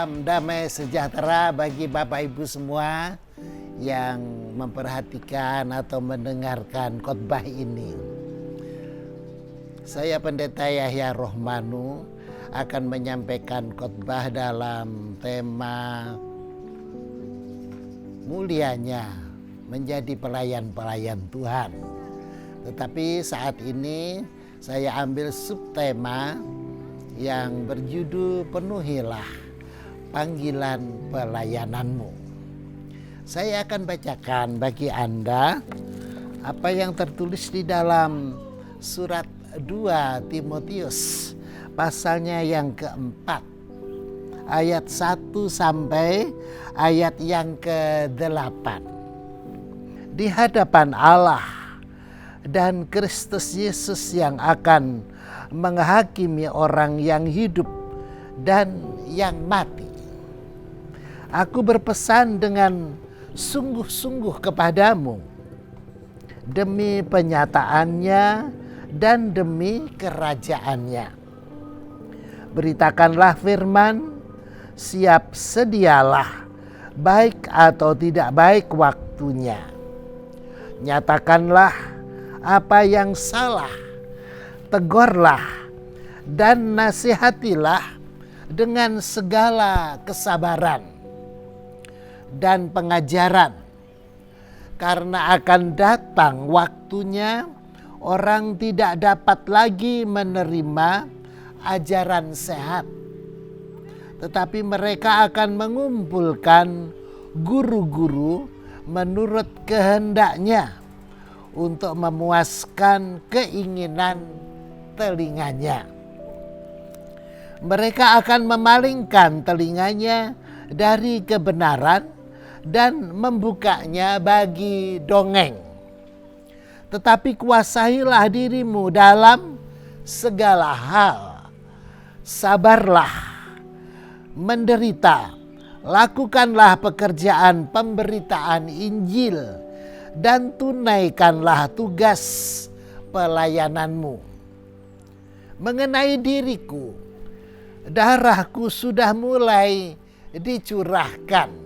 Salam damai sejahtera bagi Bapak Ibu semua yang memperhatikan atau mendengarkan khotbah ini. Saya Pendeta Yahya Rohmanu akan menyampaikan khotbah dalam tema mulianya menjadi pelayan-pelayan Tuhan. Tetapi saat ini saya ambil subtema yang berjudul penuhilah panggilan pelayananmu. Saya akan bacakan bagi Anda apa yang tertulis di dalam surat 2 Timotius pasalnya yang keempat, ayat 1 sampai ayat yang ke-8. Di hadapan Allah dan Kristus Yesus yang akan menghakimi orang yang hidup dan yang mati, aku berpesan dengan sungguh-sungguh kepadamu demi penyataannya dan demi kerajaannya. Beritakanlah firman, siap sedialah, baik atau tidak baik waktunya. Nyatakanlah apa yang salah, tegurlah dan nasihatilah dengan segala kesabaran dan pengajaran. Karena akan datang waktunya orang tidak dapat lagi menerima ajaran sehat, tetapi mereka akan mengumpulkan guru-guru menurut kehendaknya untuk memuaskan keinginan telinganya. Mereka akan memalingkan telinganya dari kebenaran dan membukanya bagi dongeng. Tetapi kuasailah dirimu dalam segala hal. Sabarlah, menderita, lakukanlah pekerjaan pemberitaan Injil dan tunaikanlah tugas pelayananmu. Mengenai diriku, darahku sudah mulai dicurahkan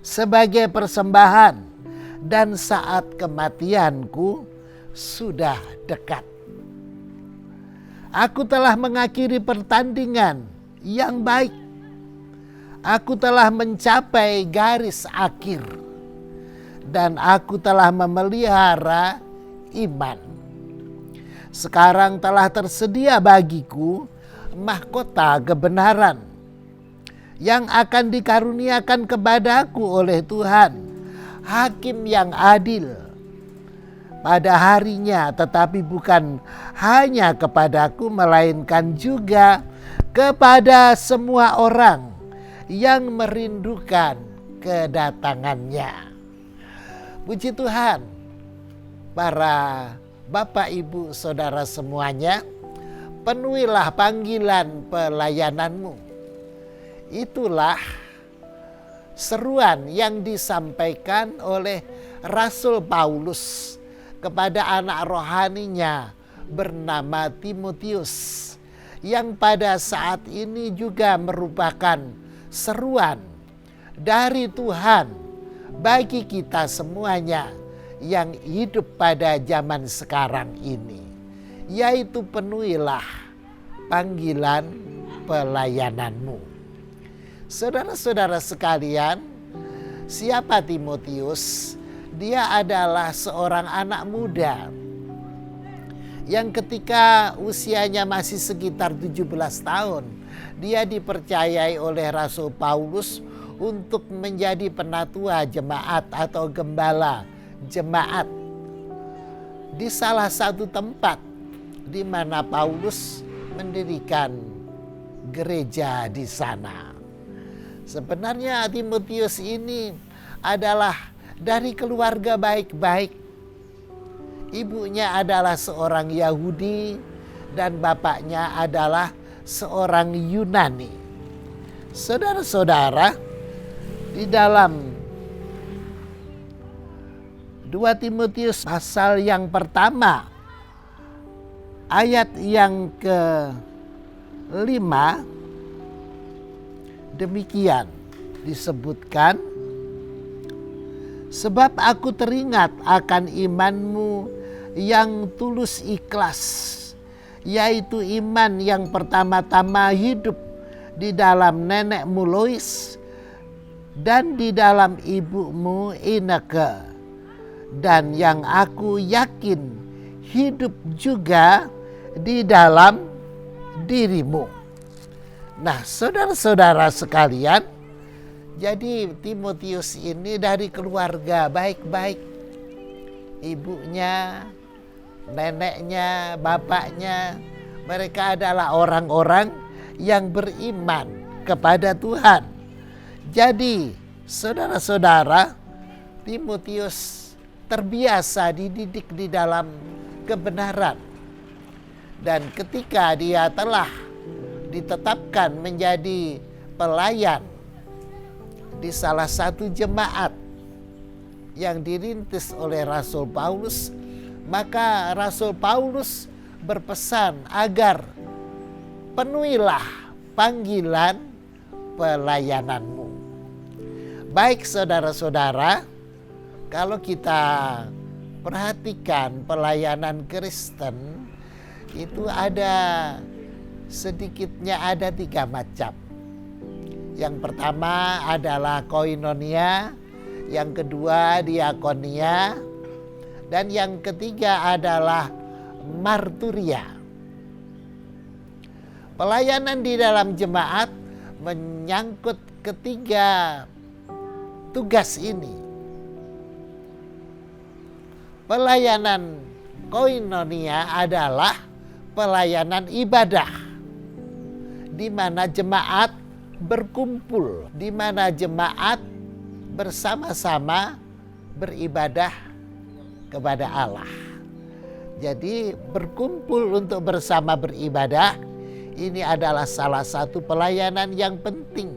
sebagai persembahan dan saat kematianku sudah dekat. Aku telah mengakhiri pertandingan yang baik. Aku telah mencapai garis akhir dan aku telah memelihara iman. Sekarang telah tersedia bagiku mahkota kebenaran yang akan dikaruniakan kepadaku oleh Tuhan, Hakim yang adil, pada harinya, tetapi bukan hanya kepadaku, melainkan juga kepada semua orang yang merindukan kedatangannya. Puji Tuhan, para Bapak, Ibu, Saudara semuanya, penuhilah panggilan pelayananmu. Itulah seruan yang disampaikan oleh Rasul Paulus kepada anak rohaninya bernama Timotius, yang pada saat ini juga merupakan seruan dari Tuhan bagi kita semuanya yang hidup pada zaman sekarang ini, yaitu penuhilah panggilan pelayananmu. Saudara-saudara sekalian, siapa Timotius? Dia adalah seorang anak muda yang ketika usianya masih sekitar 17 tahun, dia dipercayai oleh Rasul Paulus untuk menjadi penatua jemaat atau gembala jemaat di salah satu tempat di mana Paulus mendirikan gereja di sana. Sebenarnya Timotius ini adalah dari keluarga baik-baik. Ibunya adalah seorang Yahudi dan bapaknya adalah seorang Yunani. Saudara-saudara, di dalam 2 Timotius pasal yang pertama ayat yang ke-5 demikian disebutkan, sebab aku teringat akan imanmu yang tulus ikhlas, yaitu iman yang pertama-tama hidup di dalam nenekmu Lois dan di dalam ibumu Ineke, dan yang aku yakin hidup juga di dalam dirimu. Nah, saudara-saudara sekalian, jadi Timotius ini dari keluarga baik-baik. Ibunya, neneknya, bapaknya, mereka adalah orang-orang yang beriman kepada Tuhan. Jadi, saudara-saudara, Timotius terbiasa dididik di dalam kebenaran. Dan ketika dia telah ditetapkan menjadi pelayan di salah satu jemaat yang dirintis oleh Rasul Paulus, maka Rasul Paulus berpesan agar penuhilah panggilan pelayananmu. Baik saudara-saudara, kalau kita perhatikan pelayanan Kristen, itu ada sedikitnya ada 3 macam. Yang pertama adalah koinonia, yang kedua diakonia, dan yang ketiga adalah marturia. Pelayanan di dalam jemaat menyangkut ketiga tugas ini. Pelayanan koinonia adalah pelayanan ibadah, di mana jemaat berkumpul, di mana jemaat bersama-sama beribadah kepada Allah. Jadi berkumpul untuk bersama beribadah, ini adalah salah satu pelayanan yang penting,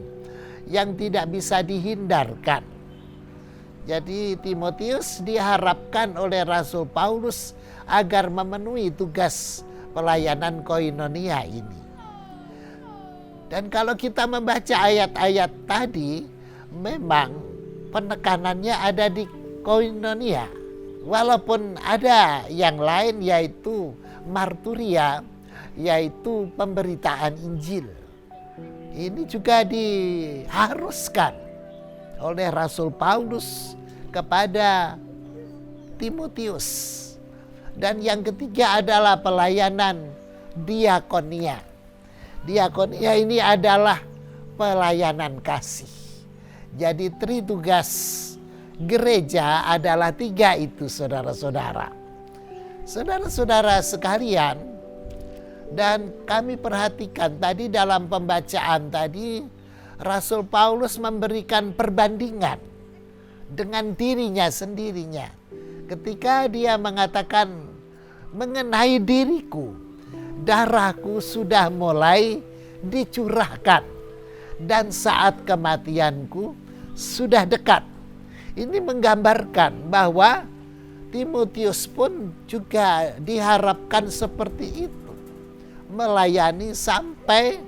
yang tidak bisa dihindarkan. Jadi Timotius diharapkan oleh Rasul Paulus agar memenuhi tugas pelayanan koinonia ini. Dan kalau kita membaca ayat-ayat tadi, memang penekanannya ada di koinonia. Walaupun ada yang lain, yaitu marturia, yaitu pemberitaan Injil. Ini juga diharuskan oleh Rasul Paulus kepada Timotius. Dan yang ketiga adalah pelayanan diakonia. Diakonia ini adalah pelayanan kasih. Jadi tritugas gereja adalah 3 itu, saudara-saudara. Saudara-saudara sekalian, dan kami perhatikan tadi dalam pembacaan tadi, Rasul Paulus memberikan perbandingan dengan dirinya sendirinya. Ketika dia mengatakan mengenai diriku, darahku sudah mulai dicurahkan dan saat kematianku sudah dekat. Ini menggambarkan bahwa Timotius pun juga diharapkan seperti itu, melayani sampai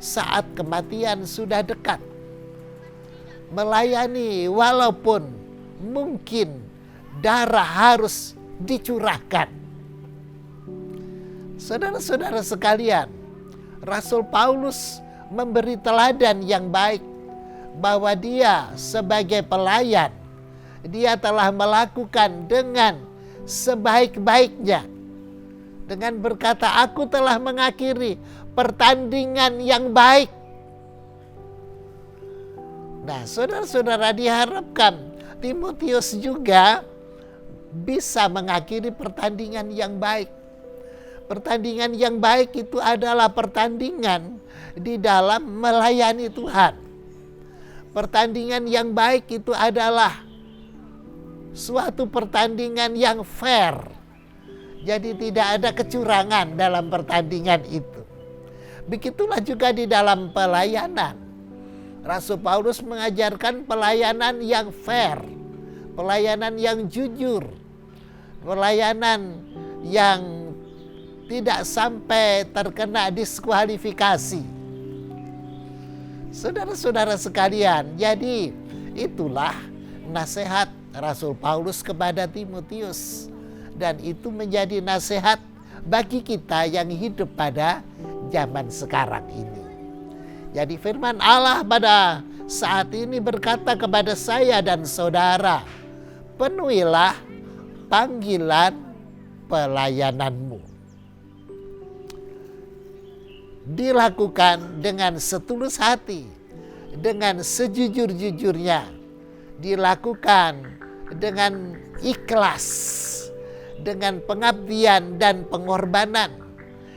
saat kematian sudah dekat. Melayani walaupun mungkin darah harus dicurahkan. Saudara-saudara sekalian, Rasul Paulus memberi teladan yang baik bahwa dia sebagai pelayan, dia telah melakukan dengan sebaik-baiknya. Dengan berkata, aku telah mengakhiri pertandingan yang baik. Nah, saudara-saudara, diharapkan Timotius juga bisa mengakhiri pertandingan yang baik. Pertandingan yang baik itu adalah pertandingan di dalam melayani Tuhan. Pertandingan yang baik itu adalah suatu pertandingan yang fair. Jadi tidak ada kecurangan dalam pertandingan itu. Begitulah juga di dalam pelayanan. Rasul Paulus mengajarkan pelayanan yang fair, pelayanan yang jujur, pelayanan yang tidak sampai terkena diskualifikasi. Saudara-saudara sekalian, jadi itulah nasihat Rasul Paulus kepada Timotius. Dan itu menjadi nasihat bagi kita yang hidup pada zaman sekarang ini. Jadi firman Allah pada saat ini berkata kepada saya dan saudara, penuhilah panggilan pelayananmu. Dilakukan dengan setulus hati, dengan sejujur-jujurnya, dilakukan dengan ikhlas, dengan pengabdian dan pengorbanan,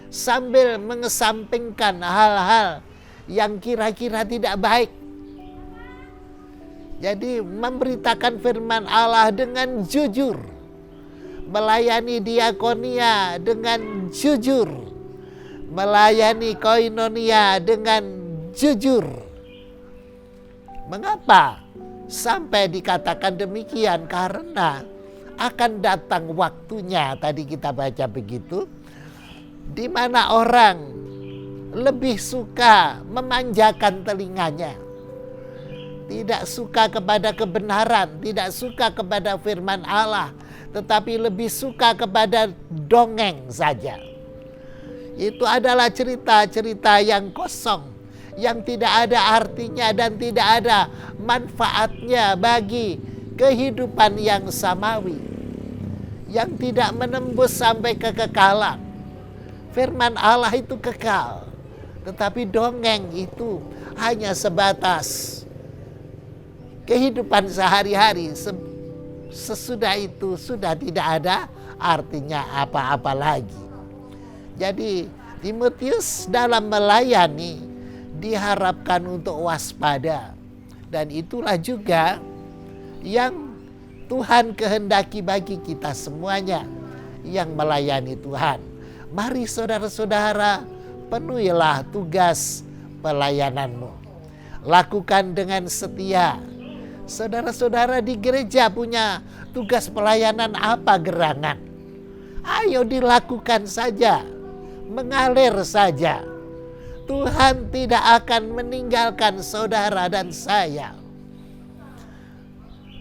sambil mengesampingkan hal-hal yang kira-kira tidak baik. Jadi memberitakan firman Allah dengan jujur, melayani diakonia dengan jujur, melayani koinonia dengan jujur. Mengapa sampai dikatakan demikian? Karena akan datang waktunya, tadi kita baca begitu, di mana orang lebih suka memanjakan telinganya, tidak suka kepada kebenaran, tidak suka kepada firman Allah, tetapi lebih suka kepada dongeng saja. Itu adalah cerita-cerita yang kosong, yang tidak ada artinya dan tidak ada manfaatnya bagi kehidupan yang samawi, yang tidak menembus sampai kekekalan. Firman Allah itu kekal, tetapi dongeng itu hanya sebatas kehidupan sehari-hari. Sesudah itu sudah tidak ada artinya apa-apa lagi. Jadi Timotius dalam melayani diharapkan untuk waspada. Dan itulah juga yang Tuhan kehendaki bagi kita semuanya yang melayani Tuhan. Mari saudara-saudara, penuhilah tugas pelayananmu. Lakukan dengan setia. Saudara-saudara di gereja punya tugas pelayanan apa gerangan? Ayo dilakukan saja, mengalir saja. Tuhan tidak akan meninggalkan saudara dan saya.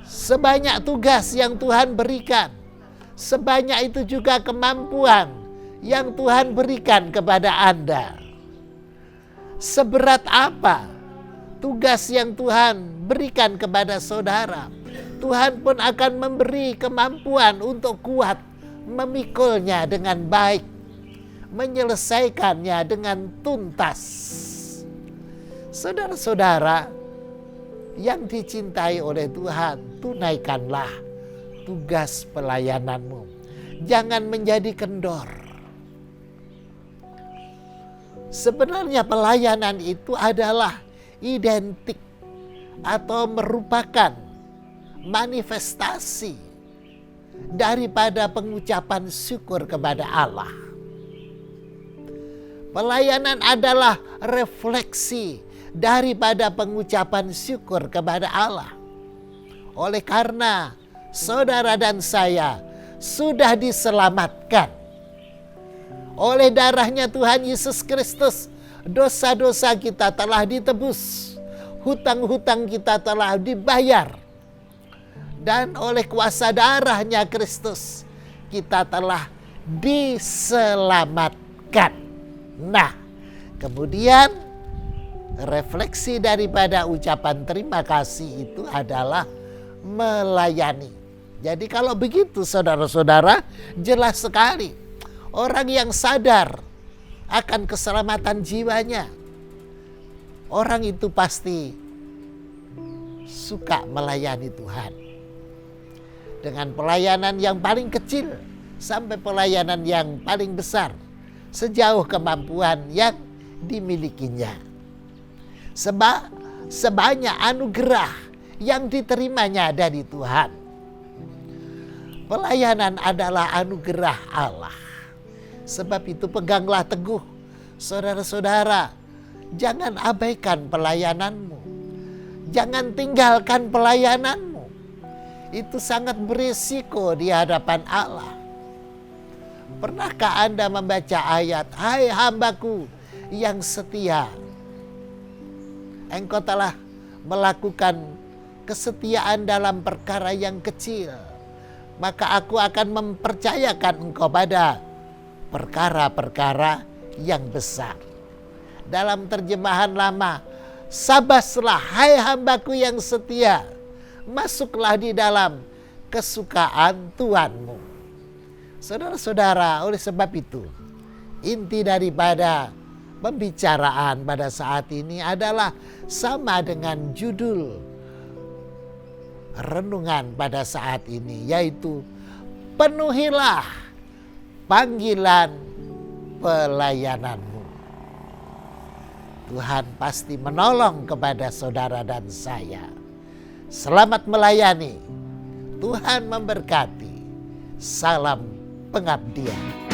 Sebanyak tugas yang Tuhan berikan, sebanyak itu juga kemampuan yang Tuhan berikan kepada Anda. Seberat apa tugas yang Tuhan berikan kepada saudara, Tuhan pun akan memberi kemampuan untuk kuat memikulnya dengan baik, menyelesaikannya dengan tuntas. Saudara-saudara yang dicintai oleh Tuhan, tunaikanlah tugas pelayananmu. Jangan menjadi kendor. Sebenarnya pelayanan itu adalah identik atau merupakan manifestasi daripada pengucapan syukur kepada Allah. Pelayanan adalah refleksi daripada pengucapan syukur kepada Allah. Oleh karena saudara dan saya sudah diselamatkan oleh darahnya Tuhan Yesus Kristus, dosa-dosa kita telah ditebus, hutang-hutang kita telah dibayar, dan oleh kuasa darahnya Kristus kita telah diselamatkan. Nah, kemudian refleksi daripada ucapan terima kasih itu adalah melayani. Jadi kalau begitu saudara-saudara, jelas sekali orang yang sadar akan keselamatan jiwanya, orang itu pasti suka melayani Tuhan. Dengan pelayanan yang paling kecil sampai pelayanan yang paling besar, sejauh kemampuan yang dimilikinya. Sebanyak anugerah yang diterimanya dari Tuhan. Pelayanan adalah anugerah Allah. Sebab itu peganglah teguh, saudara-saudara. Jangan abaikan pelayananmu. Jangan tinggalkan pelayananmu. Itu sangat berisiko di hadapan Allah. Pernahkah Anda membaca ayat, hai hambaku yang setia, Engkau telah melakukan kesetiaan dalam perkara yang kecil, maka aku akan mempercayakan engkau pada perkara-perkara yang besar. Dalam terjemahan lama, sabaslah hai hambaku yang setia, masuklah di dalam kesukaan Tuhanmu. Saudara-saudara, oleh sebab itu, inti daripada pembicaraan pada saat ini adalah sama dengan judul renungan pada saat ini, yaitu penuhilah panggilan pelayananmu. Tuhan pasti menolong kepada saudara dan saya. Selamat melayani. Tuhan memberkati. Salam pengabdian.